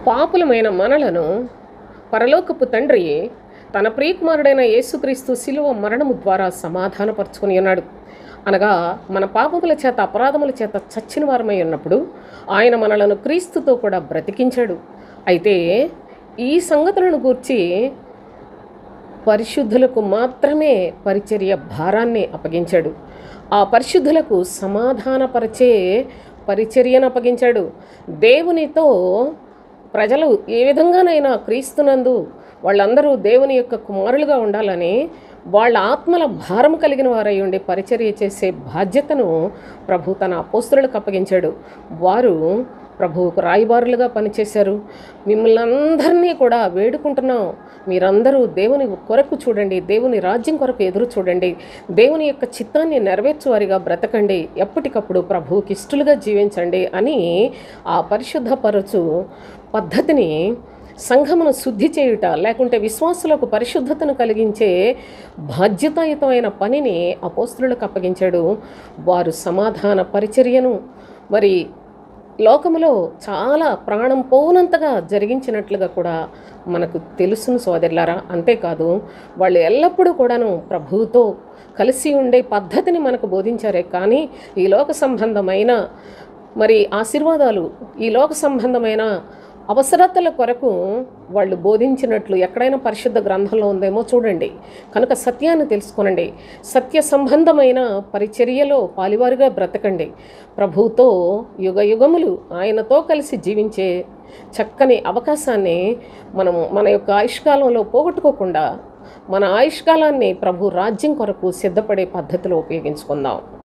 పాపులమైన మనలను పరలోకపు తండ్రి తన ప్రియకుమారుడైన యేసుక్రీస్తు శిలువ మరణము ద్వారా సమాధానపరుచుకొని ఉన్నాడు. అనగా మన పాపముల చేత అపరాధముల చేత చచ్చిన వారమై ఉన్నప్పుడు ఆయన మనలను క్రీస్తుతో కూడా బ్రతికించాడు. అయితే ఈ సంగతులను గూర్చి పరిశుద్ధులకు మాత్రమే పరిచర్య భారాన్ని అప్పగించాడు. ఆ పరిశుద్ధులకు సమాధానపరిచే పరిచర్యను అప్పగించాడు. దేవునితో ప్రజలు ఏ విధంగానైనా క్రీస్తునందు వాళ్ళందరూ దేవుని యొక్క కుమారులుగా ఉండాలని వాళ్ళ ఆత్మల భారం కలిగిన వారై ఉండి పరిచర్య చేసే బాధ్యతను ప్రభు తన అపోస్తలులకు అప్పగించాడు. వారు ప్రభువుకు రాయబారులుగా పనిచేశారు. మిమ్మల్ని అందరినీ కూడా వేడుకుంటున్నాం, మీరందరూ దేవుని కొరకు చూడండి, దేవుని రాజ్యం కొరకు ఎదురు చూడండి, దేవుని యొక్క చిత్తాన్ని నెరవేర్చువారిగా బ్రతకండి, ఎప్పటికప్పుడు ప్రభువుకి ఇష్టలుగా జీవించండి అని ఆ పరిశుద్ధపరచు పద్ధతిని, సంఘమును శుద్ధి చేయుట లేకుంటే విశ్వాసులకు పరిశుద్ధతను కలిగించే బాధ్యతాయుతమైన పనిని అపోస్తలులకు అప్పగించాడు. వారు సమాధాన పరిచర్యను మరి లోకములో చాలా ప్రాణం పోనంతగా జరిగించినట్లుగా కూడా మనకు తెలుసును సోదరులారా. అంతేకాదు వాళ్ళు ఎల్లప్పుడూ కూడాను ప్రభువుతో కలిసి ఉండే పద్ధతిని మనకు బోధించారే కానీ ఈ లోక సంబంధమైన మరి ఆశీర్వాదాలు, ఈ లోక సంబంధమైన అవసరతల కొరకు వాళ్ళు బోధించినట్లు ఎక్కడైనా పరిశుద్ధ గ్రంథంలో ఉందేమో చూడండి. కనుక సత్యాన్ని తెలుసుకోనండి, సత్య సంబంధమైన పరిచర్యలో పాలివారుగా బ్రతకండి. ప్రభువుతో యుగ యుగములు ఆయనతో కలిసి జీవించే చక్కని అవకాశాన్ని మనము మన యొక్క ఆయుష్కాలంలో పోగొట్టుకోకుండా మన ఆయుష్కాలాన్ని ప్రభు రాజ్యం కొరకు సిద్ధపడే పద్ధతిలో ఉపయోగించుకుందాం.